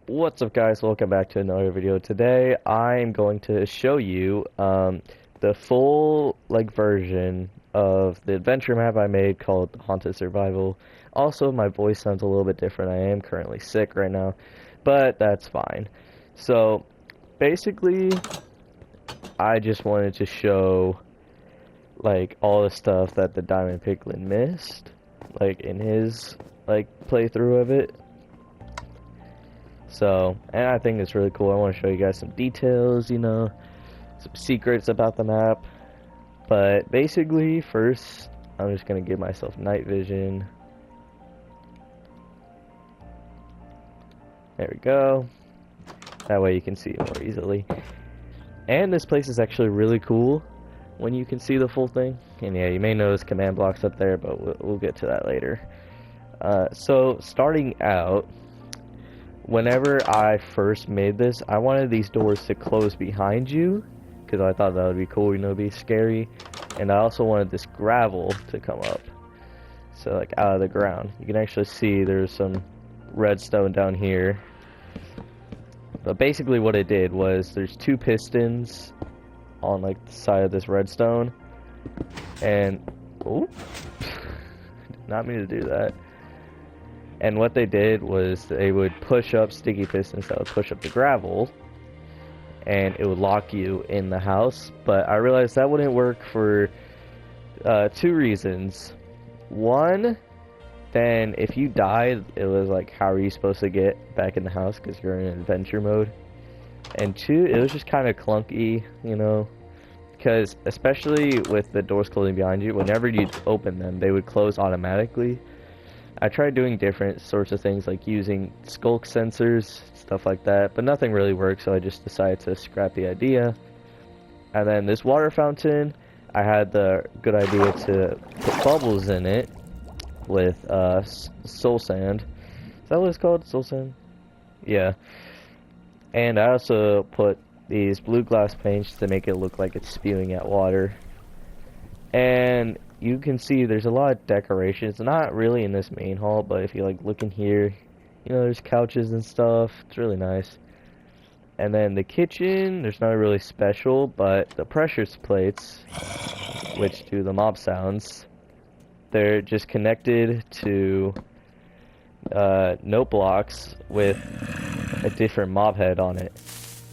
What's up, guys? Welcome back to another video. Today I'm going to show you the full version of the adventure map I made called Haunted Survival. Also, my voice sounds a little bit different. I am currently sick right now, but that's fine. So basically I just wanted to show all the stuff that the Diamond Piglin missed in his playthrough of it. So, and I think it's really cool. I want to show you guys some details, some secrets about the map. But basically, first, I'm just going to give myself night vision. There we go. That way you can see it more easily. And this place is actually really cool when you can see the full thing. And yeah, you may notice command blocks up there, but we'll get to that later. So, starting out, whenever I first made this, I wanted these doors to close behind you, because I thought that would be cool, it'd be scary. And I also wanted this gravel to come up, so out of the ground. You can actually see there's some redstone down here. But basically what it did was, there's two pistons on the side of this redstone, and oh, did not mean to do that. And what they did was they would push up sticky pistons that would push up the gravel, and it would lock you in the house. But I realized that wouldn't work for two reasons. One, then if you died, it was how are you supposed to get back in the house because you're in adventure mode? And two, it was just kind of clunky, because especially with the doors closing behind you, whenever you'd open them, they would close automatically. I tried doing different sorts of things, like using skulk sensors, stuff like that, but nothing really worked, so I just decided to scrap the idea. And then this water fountain, I had the good idea to put bubbles in it with soul sand. Is that what it's called? Soul sand? Yeah. And I also put these blue glass paints to make it look like it's spewing out water. And you can see there's a lot of decorations, not really in this main hall, but if you look in here, there's couches and stuff. It's really nice. And then the kitchen, there's not really special, but the pressure plates, which do the mob sounds, they're just connected to note blocks with a different mob head on it.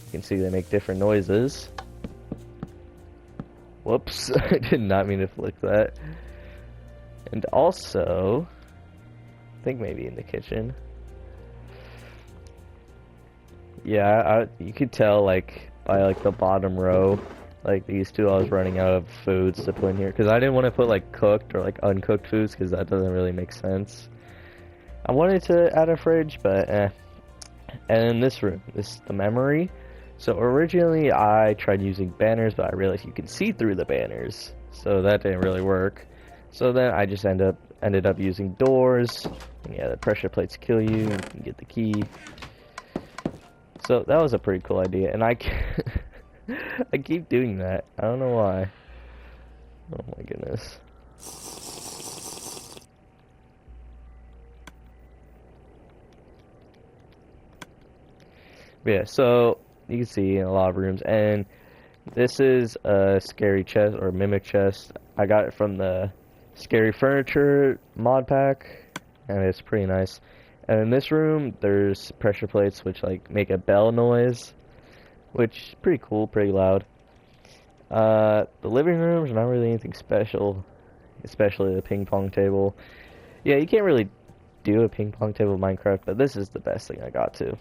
You can see they make different noises. Whoops, I did not mean to flick that. And also, I think maybe in the kitchen. Yeah, you could tell by the bottom row, these two, I was running out of foods to put in here. Because I didn't want to put cooked or uncooked foods, because that doesn't really make sense. I wanted to add a fridge, but eh. And in this room, this is the memory. So originally I tried using banners, but I realized you can see through the banners, so that didn't really work. So then I just ended up using doors. And yeah, the pressure plates kill you, and you can get the key. So that was a pretty cool idea, and I keep doing that. I don't know why. Oh my goodness. But yeah, so you can see in a lot of rooms, and this is a scary chest, or mimic chest. I got it from the Scary Furniture mod pack, and it's pretty nice. And in this room, there's pressure plates which make a bell noise, which is pretty cool, pretty loud. The living room is not really anything special, especially the ping pong table. Yeah, you can't really do a ping pong table in Minecraft, but this is the best thing I got to.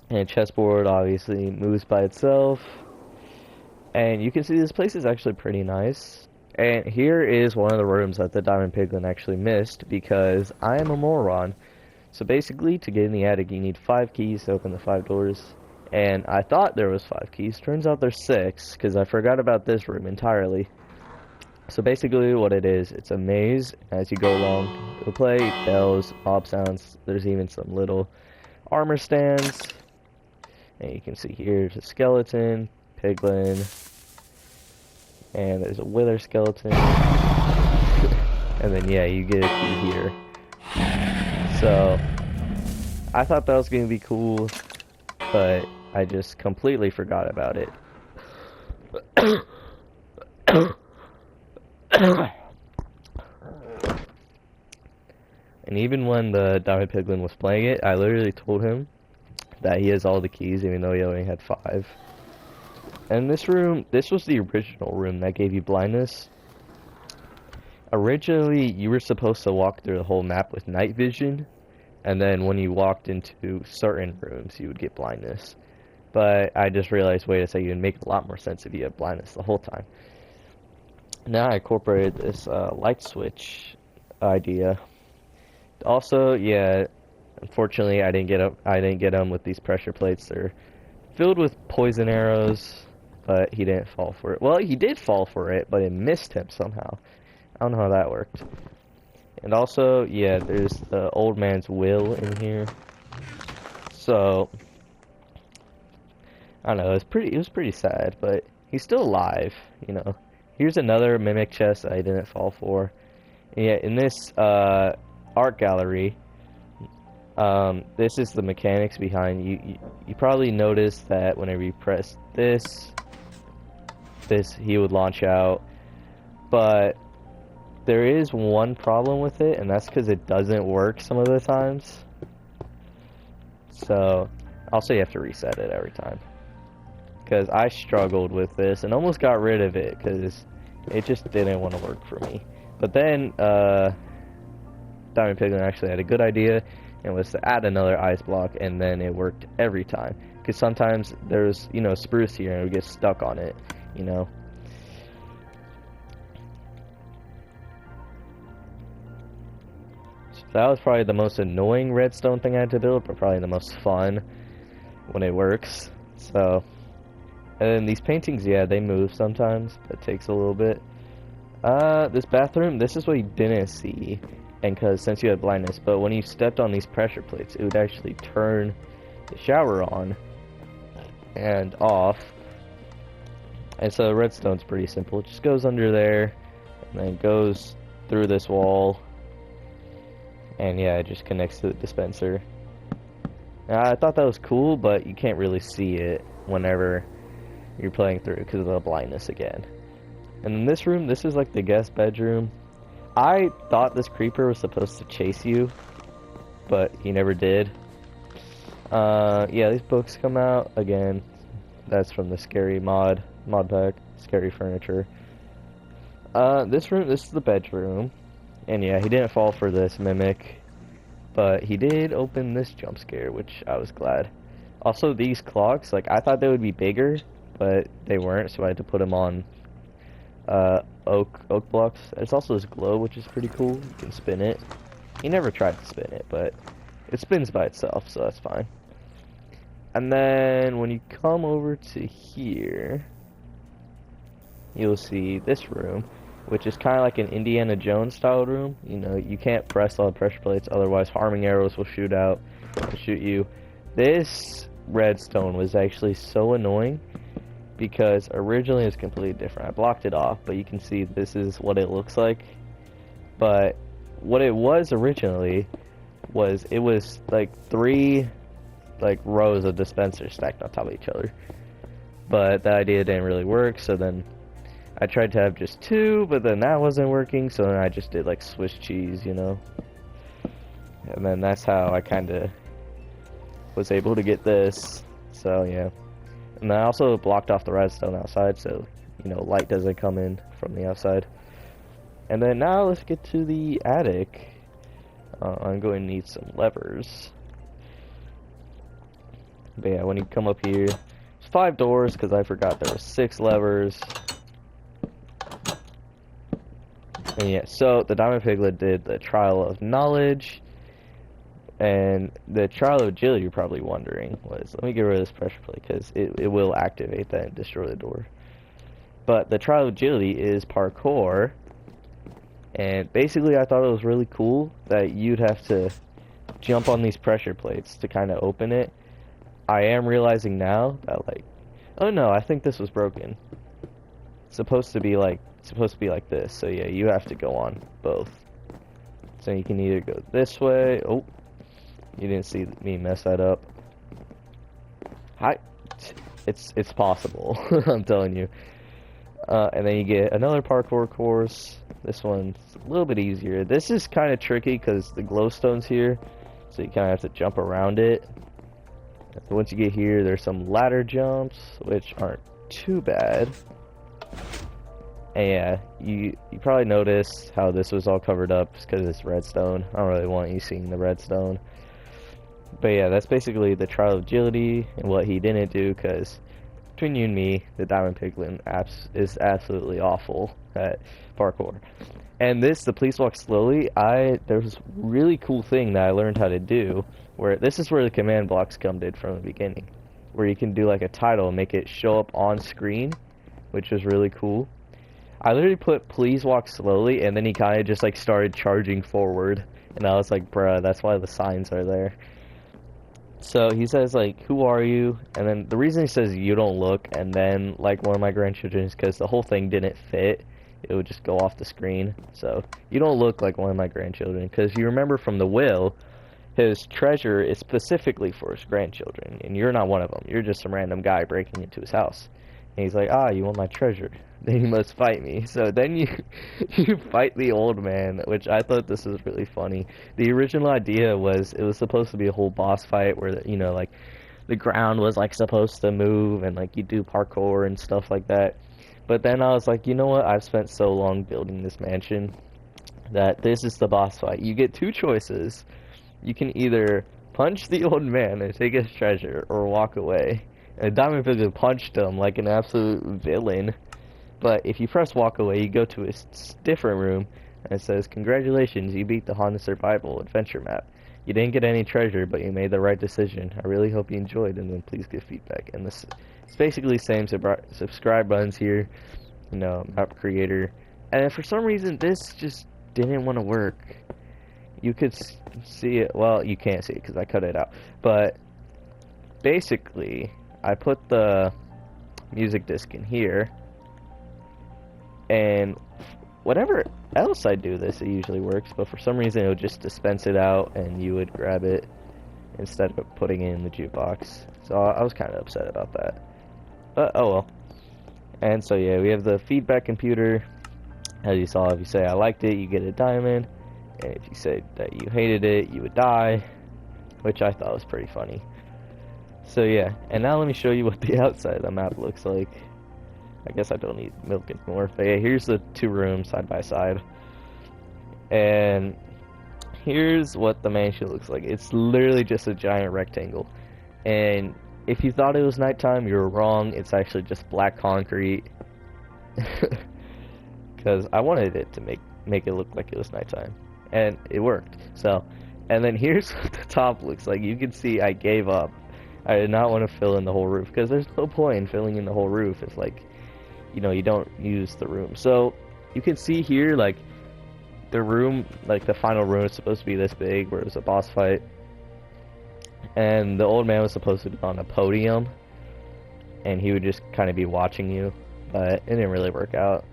And a chessboard obviously moves by itself. And you can see this place is actually pretty nice. And here is one of the rooms that the Diamond Piglin actually missed, because I am a moron. So basically, to get in the attic, you need 5 keys to open the 5 doors. And I thought there was 5 keys. Turns out there's 6, because I forgot about this room entirely. So basically what it is, it's a maze. As you go along, it'll play bells, mob sounds. There's even some little armor stands. And you can see here, there's a skeleton, piglin, and there's a wither skeleton. And then yeah, you get a key here. So I thought that was gonna be cool, but I just completely forgot about it. And even when the Diamond Piglin was playing it, I literally told him that he has all the keys, even though he only had 5. And this room, this was the original room that gave you blindness. Originally, you were supposed to walk through the whole map with night vision, and then when you walked into certain rooms, you would get blindness. But I just realized, wait a second, it would make a lot more sense if you had blindness the whole time. Now I incorporated this light switch idea. Also, yeah, unfortunately, I didn't get them with these pressure plates. They're filled with poison arrows, but he didn't fall for it. Well, he did fall for it, but it missed him somehow. I don't know how that worked. And also, yeah, there's the old man's will in here. So I don't know. It was pretty sad, but he's still alive. You know. Here's another mimic chest that I didn't fall for. And yeah, in this art gallery, this is the mechanics behind you probably noticed that whenever you press this he would launch out, but there is one problem with it, and that's because it doesn't work some of the times. So also you have to reset it every time, because I struggled with this and almost got rid of it because it just didn't want to work for me. But then Diamond Piglin actually had a good idea, and was to add another ice block, and then it worked every time. Because sometimes there's, you know, spruce here and it would get stuck on it, you know. So that was probably the most annoying redstone thing I had to build, but probably the most fun when it works. So, and then these paintings, yeah, they move sometimes. That takes a little bit. This bathroom, this is what you didn't see. And because since you had blindness, but when you stepped on these pressure plates, it would actually turn the shower on and off. And so the redstone's pretty simple. It just goes under there and then goes through this wall, and yeah, it just connects to the dispenser. Now, I thought that was cool, but you can't really see it whenever you're playing through because of the blindness again. And in this room, this is like the guest bedroom. I thought this creeper was supposed to chase you, but he never did. Yeah, these books come out again. That's from the scary mod pack, scary furniture. This room, this is the bedroom, and yeah, he didn't fall for this mimic, but he did open this jump scare, which I was glad. Also, these clocks, like I thought they would be bigger, but they weren't, so I had to put them on oak blocks. There's also this globe, which is pretty cool. You can spin it. He never tried to spin it, but it spins by itself, so that's fine. And then when you come over to here, you'll see this room, which is kind of like an Indiana Jones style room. You know, you can't press all the pressure plates, otherwise harming arrows will shoot out and shoot you. This redstone was actually so annoying because originally it was completely different. I blocked it off, but you can see this is what it looks like. But what it was originally was, it was like 3 like rows of dispensers stacked on top of each other. But that idea didn't really work, so then I tried to have just 2, but then that wasn't working, so then I just did like Swiss cheese, you know. And then that's how I kind of was able to get this. So yeah. And I also blocked off the redstone outside, so, you know, light doesn't come in from the outside. And then now let's get to the attic. I'm going to need some levers. But yeah, when you come up here, there's 5 doors, because I forgot there were 6 levers. And yeah, so the Diamond Piglet did the Trial of Knowledge. And the Trial of Agility, you're probably wondering, was, let me get rid of this pressure plate, because it will activate that and destroy the door. But the Trial of Agility is parkour. And basically I thought it was really cool that you'd have to jump on these pressure plates to kind of open it. I am realizing now that, like, oh no, I think this was broken. It's supposed to be like this. So yeah, you have to go on both. So you can either go this way. Oh, you didn't see me mess that up. Hi. It's possible. I'm telling you. And then you get another parkour course. This one's a little bit easier. This is kind of tricky because the glowstone's here, so you kind of have to jump around it. Once you get here, there's some ladder jumps, which aren't too bad. And yeah, you probably noticed how this was all covered up because it's redstone. I don't really want you seeing the redstone. But yeah, that's basically the trial of agility and what he didn't do, because between you and me, the Diamond Piglin is absolutely awful at parkour. And the please walk slowly, there was a really cool thing that I learned how to do, where this is where the command blocks come in from the beginning, where you can do like a title and make it show up on screen, which was really cool. I literally put please walk slowly, and then he kind of just like started charging forward, and I was like, bruh, that's why the signs are there. So he says like, who are you? And then the reason he says you don't look and then like one of my grandchildren is because the whole thing didn't fit. It would just go off the screen. So you don't look like one of my grandchildren, because you remember from the will, his treasure is specifically for his grandchildren, and you're not one of them. You're just some random guy breaking into his house. And he's like, ah, you want my treasure? Then you must fight me. So then you fight the old man, which I thought this was really funny. The original idea was it was supposed to be a whole boss fight where, you know, like the ground was like supposed to move and like you do parkour and stuff like that. But then I was like, you know what? I've spent so long building this mansion that this is the boss fight. You get two choices. You can either punch the old man and take his treasure, or walk away. And Diamond Piglin punched him like an absolute villain. But if you press walk away, you go to a different room, and it says, congratulations, you beat the Haunted Survival Adventure map. You didn't get any treasure, but you made the right decision. I really hope you enjoyed, and then please give feedback. And this it's basically saying subscribe buttons here, you know, map creator. And for some reason, this just didn't want to work. You could see it, well, you can't see it because I cut it out. But basically, I put the music disc in here, and whatever else I do this, it usually works, but for some reason it would just dispense it out and you would grab it instead of putting it in the jukebox. So I was kind of upset about that, but oh well. And so yeah, we have the feedback computer. As you saw, if you say I liked it, you get a diamond, and if you say that you hated it, you would die, which I thought was pretty funny. So yeah, and now let me show you what the outside of the map looks like. I guess I don't need milk anymore. But yeah, here's the two rooms side by side. And here's what the mansion looks like. It's literally just a giant rectangle. And if you thought it was nighttime, you were wrong. It's actually just black concrete. Because I wanted it to make it look like it was nighttime. And it worked. So, and then here's what the top looks like. You can see I gave up. I did not want to fill in the whole roof, because there's no point in filling in the whole roof if, like, you know, you don't use the room. So you can see here, like, the room, like the final room is supposed to be this big, where it was a boss fight, and the old man was supposed to be on a podium, and he would just kind of be watching you, but it didn't really work out.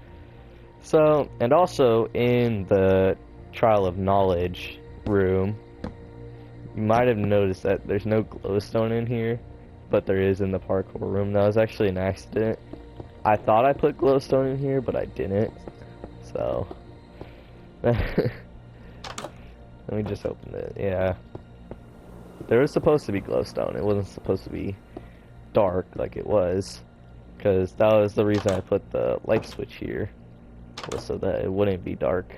So, and also in the Trial of Knowledge room, you might have noticed that there's no glowstone in here, but there is in the parkour room. That was actually an accident. I thought I put glowstone in here, but I didn't. So let me just open it. Yeah, there was supposed to be glowstone. It wasn't supposed to be dark like it was, because that was the reason I put the light switch here, was so that it wouldn't be dark.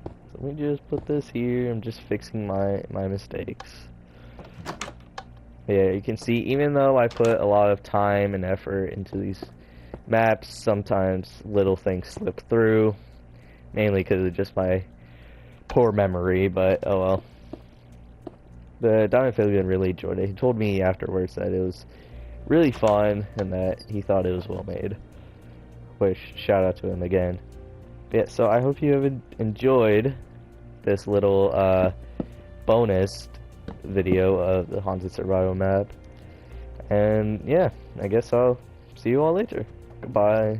So let me just put this here. I'm just fixing my mistakes. Yeah, you can see, even though I put a lot of time and effort into these maps, sometimes little things slip through, mainly because of just my poor memory, but oh well. The Diamond Piglin really enjoyed it. He told me afterwards that it was really fun and that he thought it was well made, which shout out to him again. Yeah, so I hope you have enjoyed this little bonus video of the Haunted Survival map, and yeah, I guess I'll see you all later. Goodbye.